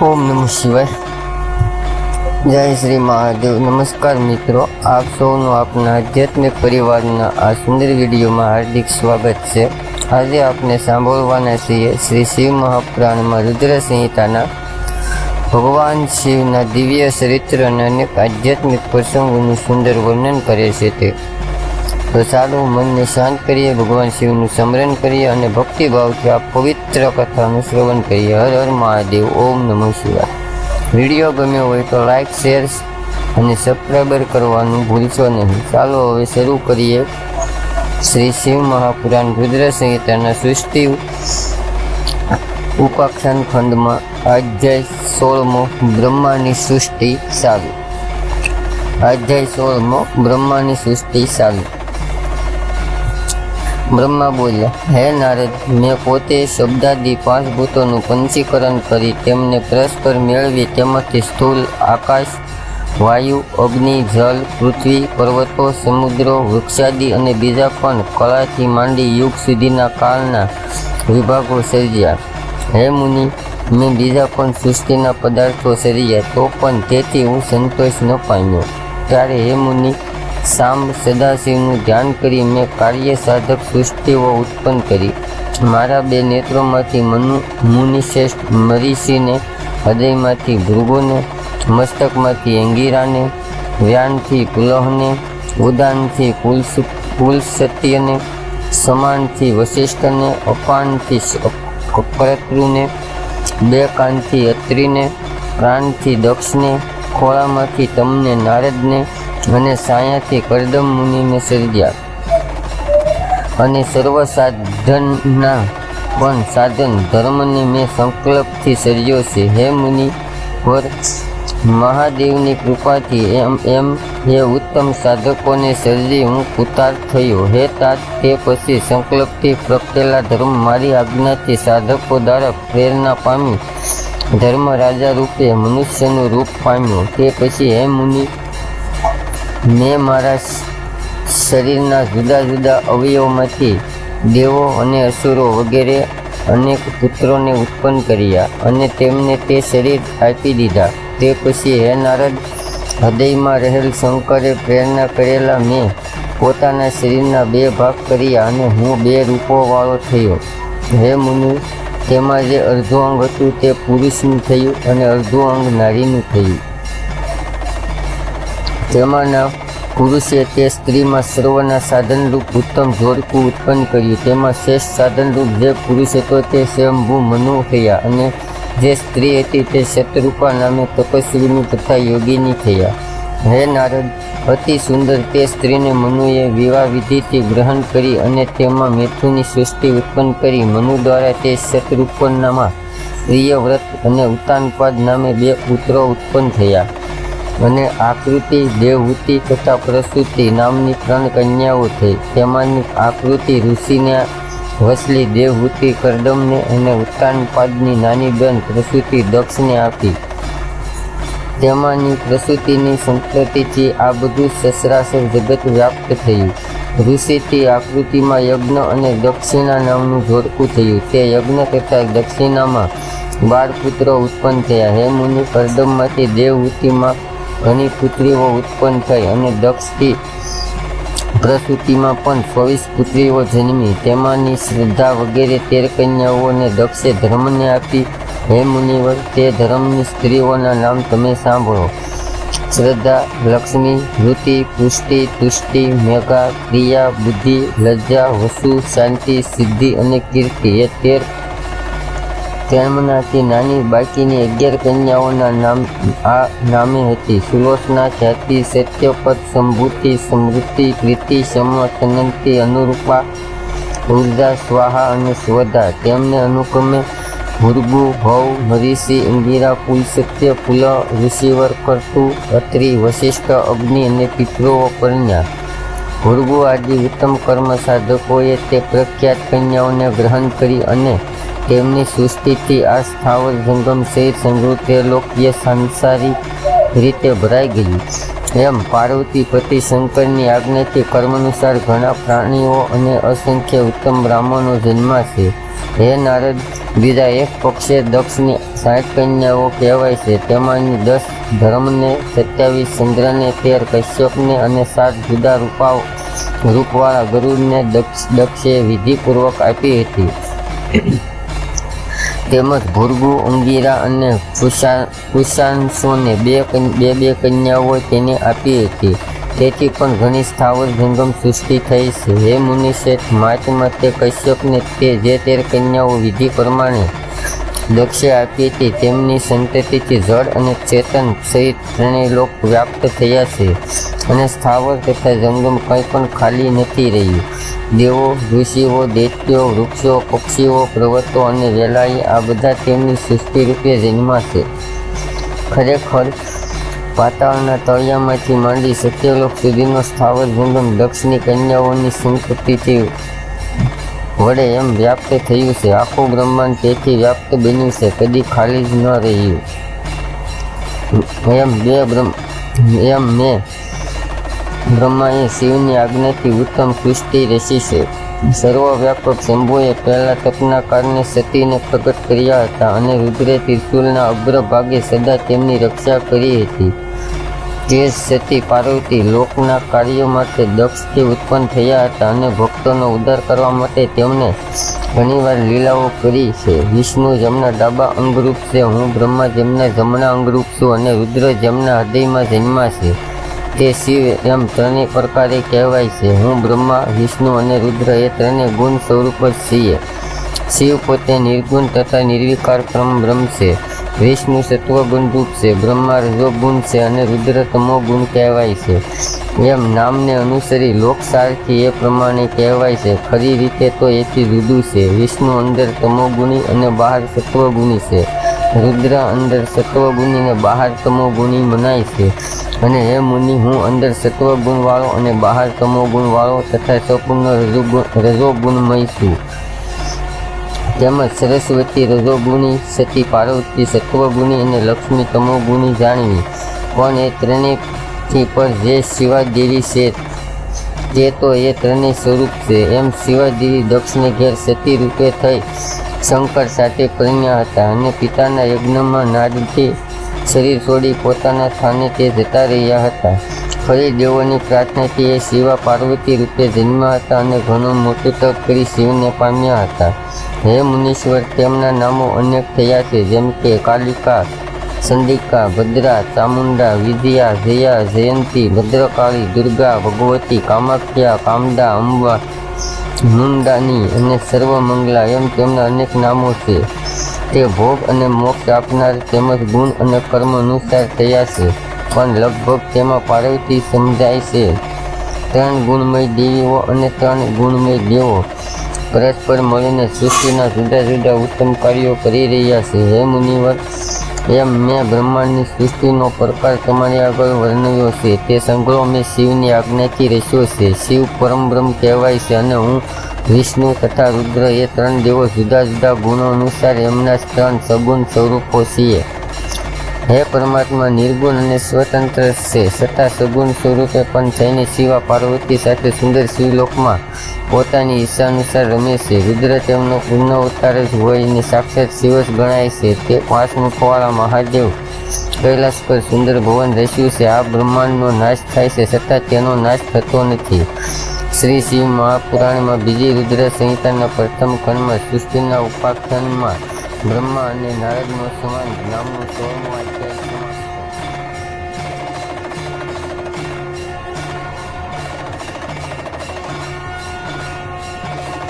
ओम नमः शिवाय। जय श्री महादेव। नमस्कार मित्रों, आप सौનું આપના આધ્યાત્મિક પરિવારના આ સુંદર વિડીયોમાં હાર્દિક સ્વાગત છે। આજે આપણે સાંભળવાના છીએ શ્રી શિવ મહાપુરાણમાં રુદ્ર સંહિતાના ભગવાન શિવના દિવ્ય ચરિત્ર અને અનેક આધ્યાત્મિક પ્રસંગોનું સુંદર વર્ણન કરે છે તે તો ચાલો મનને શાંત કરીએ, ભગવાન શિવનું સ્મરણ કરીએ અને ભક્તિભાવથી આ પવિત્ર કથાનું શ્રવણ કરીએ। હર હર મહાદેવ। ઓમ નમઃ શિવાય। વિડીયો ગમ્યો હોય તો લાઈક, શેર અને સબસ્ક્રાઈબર કરવાનું ભૂલશો નહીં। ચાલો હવે શરૂ કરીએ શ્રી શિવ મહાપુરાણ રુદ્ર સંહિતાના સૃષ્ટિ ઉપાખ્યાન ખંડમાં અધ્યાય 16મો બ્રહ્માની સૃષ્ટિ ચાલુ। અધ્યાય 16મો બ્રહ્માની સૃષ્ટિ ચાલુ। બ્રહ્મા બોલ્યા, હે નારદ, મેં પોતે શબ્દાદી 5 ભૂતોનું પંચીકરણ કરી તેમને પરસ્પર મેળવી તેમાંથી સ્થૂલ આકાશ, વાયુ, અગ્નિ, જલ, પૃથ્વી, પર્વતો, સમુદ્રો, વૃક્ષાદિ અને બીજા પણ કળાથી માંડી યુગ સુધીના કાળના વિભાગો સર્જ્યા। હે મુનિ, મેં બીજા પણ સૃષ્ટિના પદાર્થો સર્જ્યા તો પણ તેથી હું સંતોષ ન પામ્યો। ત્યારે હે મુનિ, સાંબ સદાશિવનું ધ્યાન કરી મેં કાર્ય સાધક સૃષ્ટિઓ ઉત્પન્ન કરી। મારા 2 નેત્રોમાંથી મુનિશ્રેષ્ઠ મરીષિને, હૃદયમાંથી ભૃગુને, મસ્તકમાંથી અંગીરાને, વ્યાનથી પુલહને, ઉદાનથી પુલસત્યને, સમાનથી વશિષ્ઠને, અપાનથી ક્રતુને, 2 કાનથી અત્રિને, પ્રાણથી દક્ષને, ખોળામાંથી તમને નારદને અને સાયાથી કરદમ મુનિને સર્જ્યા। અને સર્વ સાધનના પણ સાધન ધર્મને મેં સંકલ્પથી સર્જ્યો છે। હે મુનિ પર મહાદેવની કૃપાથી એમ એ ઉત્તમ સાધકોને સર્જી હું કૃતાર્થ થયો। હે तात, તે પછી સંકલ્પથી પ્રગટેલા ધર્મ મારી આજ્ઞાથી સાધકો દ્વારા પ્રેરણા પામી ધર્મ રાજા રૂપે મનુષ્યનું રૂપ પામ્યો। તે પછી હે મુનિ, મેં મારા શરીરના જુદા જુદા અવયવોમાંથી દેવો અને અસુરો વગેરે અનેક પુત્રોને ઉત્પન્ન કર્યા અને તેમને તે શરીર આપી દીધા। તે પછી હે નારદ, હૃદયમાં રહેલ શંકરે પ્રેરણા કરેલા મેં પોતાના શરીરના 2 ભાગ કર્યા અને હું 2 રૂપોવાળો થયો। હે મુનિ, તેમાં જે અર્ધું અંગ હતું તે પુરુષનું થયું અને અર્ધું અંગ નારીનું થયું। તેમાંના પુરુષે તે સ્ત્રીમાં સર્વના સાધનરૂપ ઉત્તમ જોડકું ઉત્પન્ન કર્યું। તેમાં શ્રેષ્ઠ સાધનરૂપ જે પુરુષ હતો તે સ્વયંભૂ મનુ થયા અને જે સ્ત્રી હતી તે શતરૂપા નામે તપસ્વીની તથા યોગીની થયા। હે નારદ, અતિ સુંદર તે સ્ત્રીને મનુએ વિવાહ વિધિથી ગ્રહણ કરી અને તેમાં મેથુની સૃષ્ટિ ઉત્પન્ન કરી। મનુ દ્વારા તે શતરૂપનામાં પ્રિયવ્રત અને ઉત્તાનપાદ નામે 2 પુત્રો ઉત્પન્ન થયા અને આકૃતિ, દેવહૂતિ તથા પ્રસૂતિ નામની 3 કન્યાઓ થઈ। તેમાંની આકૃતિ ઋષિને વસલી, દેવહૂતિ કરદમને અને ઉત્તાનપાદની નાની બેન પ્રસૂતિ દક્ષને આપી। તેમાંની પ્રસૂતિની સંતતિથી આ બધું સચરાચર જગત વ્યાપ્ત થયું। ઋષિથી આકૃતિમાં યજ્ઞ અને દક્ષિણા નામનું જોડકું થયું। તે યજ્ઞ તથા દક્ષિણામાં 12 પુત્રો ઉત્પન્ન થયા। હે મુનિ, કરદમમાંથી દેવહૂતિમાં ઘણી પુત્રીઓ ઉત્પન્ન થઈ અને દક્ષથી પ્રસૂતિમાં પણ 24 પુત્રીઓ જન્મી। તેમાંની શ્રદ્ધા વગેરે 13 કન્યાઓને દક્ષે ધર્મને આપી। હે મુનિવર, તે ધર્મની સ્ત્રીઓના નામ તમે સાંભળો: શ્રદ્ધા, લક્ષ્મી, વૃત્તિ, પુષ્ટિ, તુષ્ટિ, મેઘા, ક્રિયા, બુદ્ધિ, લજ્જા, વસુ, શાંતિ, સિદ્ધિ અને કીર્તિ એ 13। તેમનાથી નાની બાકીની 11 કન્યાઓના નામ આ નામે હતી: સુલોચના, ખ્યાતિ, સત્યપદ, સંભૂતિ, સમૃદ્ધિ, પ્રીતિ, સમ, તનંતી, અનુરૂપા, ઉર્જા, સ્વાહા અને સ્વધા। તેમને અનુક્રમે ભૃગુ, ભવ, મરીષિ, અંગીરા, પુલસત્ય, પુલ, ઋષિવર, કર્તુ, અત્રિ, વશિષ્ઠ, અગ્નિ અને પિતૃઓ પરણ્યા। ભૃગુ આદિ ઉત્તમ કર્મ સાધકોએ તે પ્રખ્યાત કન્યાઓને ગ્રહણ કરી અને તેમની સૃષ્ટિથી આ સ્થાવર જંગમ સહિત સમૃદ્ધ લોકીય સાંસારિક રીતે ભરાઈ ગયું। એમ પાર્વતી પતિ શંકરની આજ્ઞાથી કર્માનુસાર ઘણા પ્રાણીઓ અને અસંખ્ય ઉત્તમ બ્રાહ્મણો જન્મા છે. હે નારદ, બીજા એક પક્ષે દક્ષની 60 કન્યાઓ કહેવાય છે. તેમાંની 10 ધર્મને, 27 ચંદ્રને, 13 કશ્યપને અને 7 જુદા રૂપવાળા ગરુડને દક્ષે વિધિપૂર્વક આપી હતી. તેમજ ભૃગુ, અંગિરા અને કુશાંશોને બે કન્યાઓ તેને આપી હતી. તેથી પણ ઘણી સ્થાવર જંગમ સૃષ્ટિ થઈ છે. હે મુનિશ્રેષ્ઠ, માતમાં તે કશ્યપને જે 13 કન્યાઓ વિધિ પ્રમાણે દક્ષે આપી હતી તેમની સંતતિથી જળ અને ચેતન સહિત ત્રણેય લોક વ્યાપ્ત થયા છે અને સ્થાવર તથા જંગમ કંઈ પણ ખાલી નથી રહ્યું. દેવો, ઋષિઓ, દૈત્યો, વૃક્ષો, પક્ષીઓ, પર્વતો અને વેલાઈ આ બધા તેમની સૃષ્ટિ રૂપે જન્મા છે. ખરેખર પાતાળના તળિયામાંથી માંડી સત્યલોક સુધીનો સ્થાવર જંગમ દક્ષની કન્યાઓની સંતતિથી વડે એમ વ્યાપ્ત થયું છે. આખું બ્રહ્માંડ તેથી વ્યાપ્ત બન્યું છે, કદી ખાલી જ ન રહ્યું. એમ મેં બ્રહ્માએ શિવની આજ્ઞાથી ઉત્તમ સૃષ્ટિ રચી છે. સર્વવ્યાપક શંભુએ પહેલા તપના કારણે સતીને પ્રગટ કર્યા હતા અને રુદ્રે ત્રિશુલના અગ્રભાગે સદા તેમની રક્ષા કરી હતી. તે જ સતી પાર્વતી લોકના કાર્યો માટે દક્ષથી ઉત્પન્ન થયા હતા અને ભક્તોનો ઉદ્ધાર કરવા માટે તેમણે ઘણીવાર લીલાઓ કરી છે. વિષ્ણુ જેમના ડાબા અંગરૂપ છે, હું બ્રહ્મા જેમના જમણા અંગરૂપ છું અને રુદ્ર જેમના હૃદયમાં જન્મા છે. તે શિવ એમ ત્રણેય પ્રકારે કહેવાય છે. હું બ્રહ્મા, વિષ્ણુ અને રુદ્ર એ ત્રણેય ગુણ સ્વરૂપ જ છીએ. શિવ પોતે નિર્ગુણ તથા નિર્વિકાર પરમ બ્રહ્મ છે. વિષ્ણુ સત્વગુણ રૂપ છે, બ્રહ્મા રજોગુણ છે અને રુદ્ર તમોગુણ કહેવાય છે. એમ નામને અનુસરી લોકસારથી એ પ્રમાણે કહેવાય છે. ખરી રીતે તો એથી જુદું છે. વિષ્ણુ અંદર તમોગુણી અને બહાર સત્વગુણી છે. રુદ્ર અંદર સત્વગુણી અને બહાર તમોગુણી મનાય છે. અને હે મુનિ, હું અંદર સત્વગુણવાળો અને બહાર તમોગુણવાળો તથા સંપૂર્ણ રજોગુણમય છું. તેમજ સરસ્વતી રજોગુણી, સતી પાર્વતી સત્વગુણી અને લક્ષ્મી તમોગુણી જાણવી. પણ એ ત્રણેયથી પર જે શિવાદેવી છે તે તો એ ત્રણેય સ્વરૂપ છે. એમ શિવાદેવી દક્ષને ઘેર સતી રૂપે થઈ શંકર સાથે પરણ્યા હતા અને પિતાના યજ્ઞમાં નાદથી શરીર છોડી પોતાના સ્થાને તે જતા રહ્યા હતા. ફરી દેવોની પ્રાર્થનાથી એ શિવા પાર્વતી રૂપે જન્મ્યા હતા અને ઘણું મોટું તપ કરી શિવને પામ્યા હતા. હે મુનીશ્વર, તેમના નામો અનેક થયા છે, જેમ કે કાલિકા, ચંડિકા, ભદ્રા, ચામુંડા, વિજયા, જયા, જયંતી, ભદ્રકાળી, દુર્ગા, ભગવતી, કામાખ્યા, કામદા, અંબા, મુંડાની અને સર્વમંગલા એમ તેમના અનેક નામો છે. તે ભોગ અને મોક્ષ આપનાર તેમજ ગુણ અને કર્મ અનુસાર થયા છે. પણ લગભગ તેમાં પાર્વતી સમજાય છે. 3 ગુણમય દેવીઓ અને 3 ગુણમય દેવો પરસ્પર મળીને સૃષ્ટિના જુદા જુદા ઉત્તમ કાર્યો કરી રહ્યા છે. હે મુનિવર, એમ મેં બ્રહ્માંડની સૃષ્ટિનો પ્રકાર તમારી આગળ વર્ણવ્યો છે. તે સંગ્રહ મેં શિવની આજ્ઞાથી રચ્યો છે. શિવ પરમબ્રહ્મ કહેવાય છે અને હું વિષ્ણુ તથા રુદ્ર એ 3 દેવો જુદા જુદા ગુણો અનુસાર એમના 3 સગુણ સ્વરૂપો છીએ. હે પરમાત્મા નિર્ગુણ અને સ્વતંત્ર છે, છતાં સગુણ સ્વરૂપે પણ થઈને શિવા પાર્વતી સાથે સુંદર શિવલોકમાં પોતાની ઈચ્છાનુસાર રમે છે. રુદ્ર તેમનો પૂર્ણ અવતાર જ હોય અને સાક્ષાત શિવ જ ગણાય છે. તે 5 મુખવાળા મહાદેવ કૈલાસ પર સુંદર ભવન રચ્યું છે. આ બ્રહ્માંડનો નાશ થાય છે, છતાં તેનો નાશ થતો નથી. શ્રી શિવ મહાપુરાણમાં બીજી રુદ્ર સંહિતાના પ્રથમ ખંડમાં સૃષ્ટિના ઉપાખ્યાનમાં બ્રહ્મા અને નારદનો સંવાદ નામનું 16મું